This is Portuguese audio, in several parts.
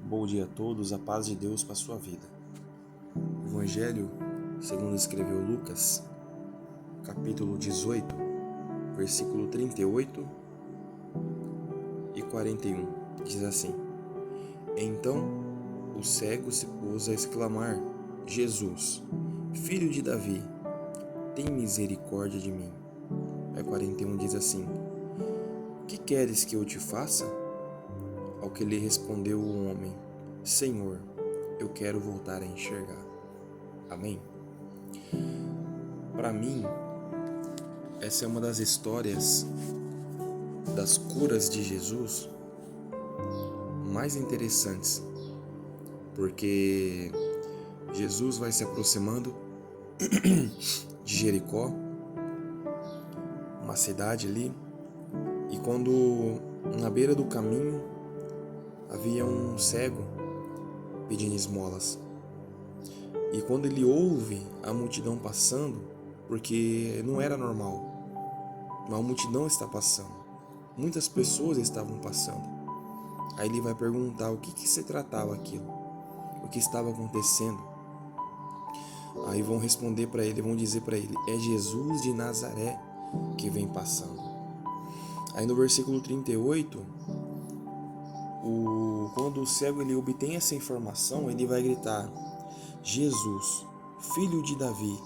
Bom dia a todos, a paz de Deus para a sua vida. Evangelho, segundo escreveu Lucas, capítulo 18, versículo 38 e 41, diz assim: Então o cego se pôs a exclamar: Jesus, filho de Davi, tem misericórdia de mim. Aí 41 diz assim: Que queres que eu te faça? Ao que lhe respondeu o homem: Senhor, eu quero voltar a enxergar. Amém? Para mim, essa é uma das histórias das curas de Jesus mais interessantes, porque Jesus vai se aproximando de Jericó, uma cidade ali, e quando na beira do caminho havia um cego pedindo esmolas. E quando ele ouve a multidão passando, porque não era normal, uma multidão está passando, muitas pessoas estavam passando. Aí ele vai perguntar o que se tratava aquilo, o que estava acontecendo. Aí vão responder para ele, vão dizer para ele: é Jesus de Nazaré que vem passando. Aí no versículo 38, quando o cego ele obtém essa informação, ele vai gritar: Jesus, filho de Davi,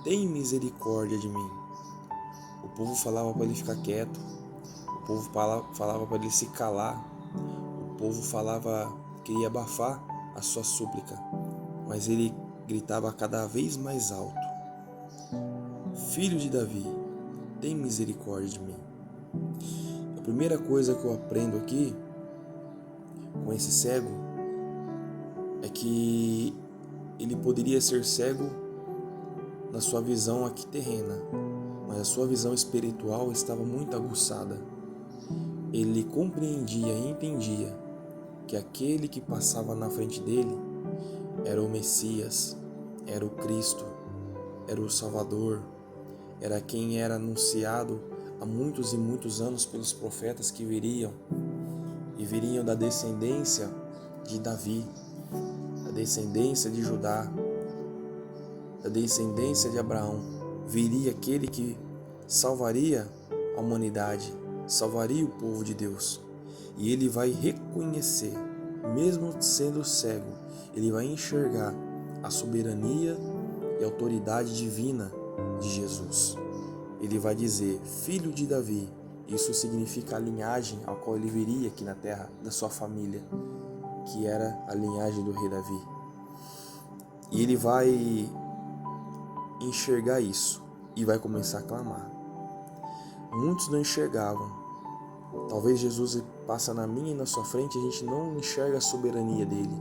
tem misericórdia de mim. O povo falava para ele ficar quieto, o povo falava para ele se calar, o povo queria abafar a sua súplica, mas ele gritava cada vez mais alto: Filho de Davi, tem misericórdia de mim. A primeira coisa que eu aprendo aqui com esse cego é que ele poderia ser cego na sua visão aqui terrena, mas a sua visão espiritual estava muito aguçada. Ele compreendia e entendia que aquele que passava na frente dele era o Messias, era o Cristo, era o Salvador, era quem era anunciado há muitos e muitos anos pelos profetas que viriam da descendência de Davi, da descendência de Judá, da descendência de Abraão. Viria aquele que salvaria a humanidade, salvaria o povo de Deus. E ele vai reconhecer, mesmo sendo cego, ele vai enxergar a soberania e autoridade divina de Jesus. Ele vai dizer: filho de Davi. Isso significa a linhagem ao qual ele viria aqui na terra, da sua família, que era a linhagem do rei Davi. E ele vai enxergar isso e vai começar a clamar. Muitos não enxergavam. Talvez Jesus passa na minha e na sua frente e a gente não enxerga a soberania dele,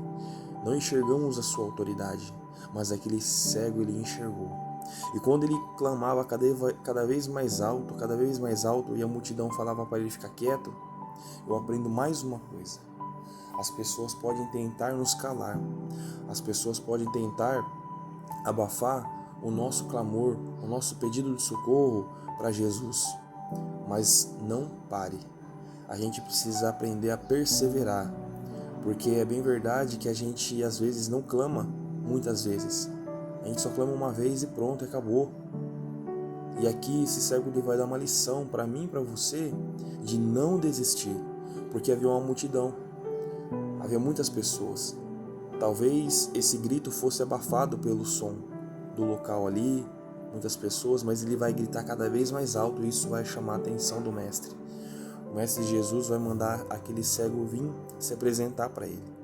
não enxergamos a sua autoridade, mas aquele cego ele enxergou. E quando ele clamava cada vez mais alto, e a multidão falava para ele ficar quieto, eu aprendo mais uma coisa: as pessoas podem tentar nos calar, as pessoas podem tentar abafar o nosso clamor, o nosso pedido de socorro para Jesus, mas não pare. A gente precisa aprender a perseverar, porque é bem verdade que a gente às vezes não clama, muitas vezes. A gente só clama uma vez e pronto, acabou. E aqui esse cego ele vai dar uma lição para mim e para você de não desistir, porque havia uma multidão, havia muitas pessoas. Talvez esse grito fosse abafado pelo som do local ali, muitas pessoas, mas ele vai gritar cada vez mais alto e isso vai chamar a atenção do mestre. O mestre Jesus vai mandar aquele cego vir se apresentar para ele.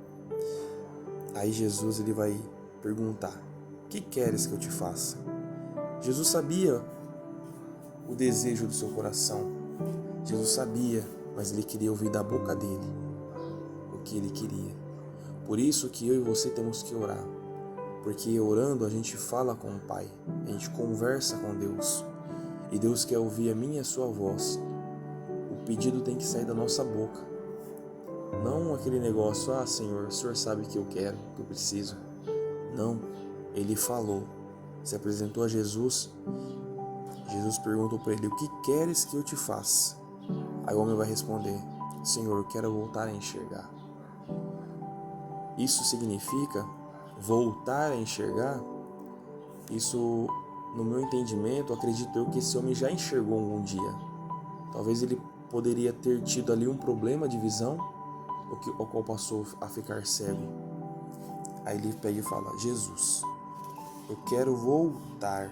Aí Jesus ele vai perguntar: que queres que eu te faça? Jesus sabia o desejo do seu coração. Jesus sabia, mas ele queria ouvir da boca dele o que ele queria. Por isso que eu e você temos que orar, porque orando a gente fala com o Pai, a gente conversa com Deus, e Deus quer ouvir a minha e a sua voz. O pedido tem que sair da nossa boca, não aquele negócio: Senhor, o Senhor sabe que eu quero, que eu preciso. Não, ele falou, se apresentou a Jesus. Jesus perguntou para ele: o que queres que eu te faça? Aí o homem vai responder: Senhor, eu quero voltar a enxergar. isso significa voltar a enxergar? Isso, no meu entendimento, acredito eu que esse homem já enxergou algum dia. Talvez ele poderia ter tido ali um problema de visão, o qual passou a ficar cego. Aí ele pega e fala: Jesus, eu quero voltar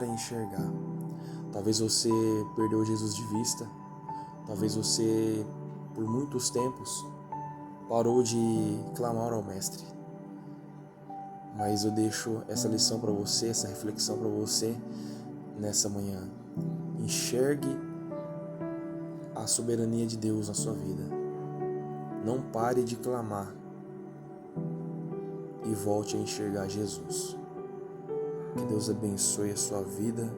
a enxergar. Talvez você perdeu Jesus de vista, talvez você, por muitos tempos, parou de clamar ao Mestre. Mas eu deixo essa lição para você, essa reflexão para você nessa manhã. Enxergue a soberania de Deus na sua vida. Não pare de clamar e volte a enxergar Jesus. Que Deus abençoe a sua vida,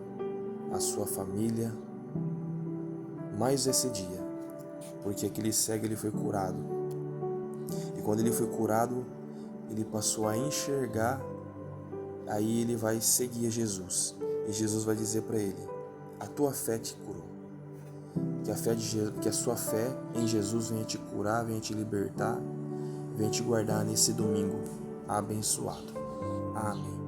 a sua família, mais esse dia, porque aquele cego ele foi curado. E quando ele foi curado, ele passou a enxergar. Aí ele vai seguir Jesus. E Jesus vai dizer para ele: a tua fé te curou. Que a sua fé em Jesus venha te curar, venha te libertar, venha te guardar nesse domingo abençoado. Amém.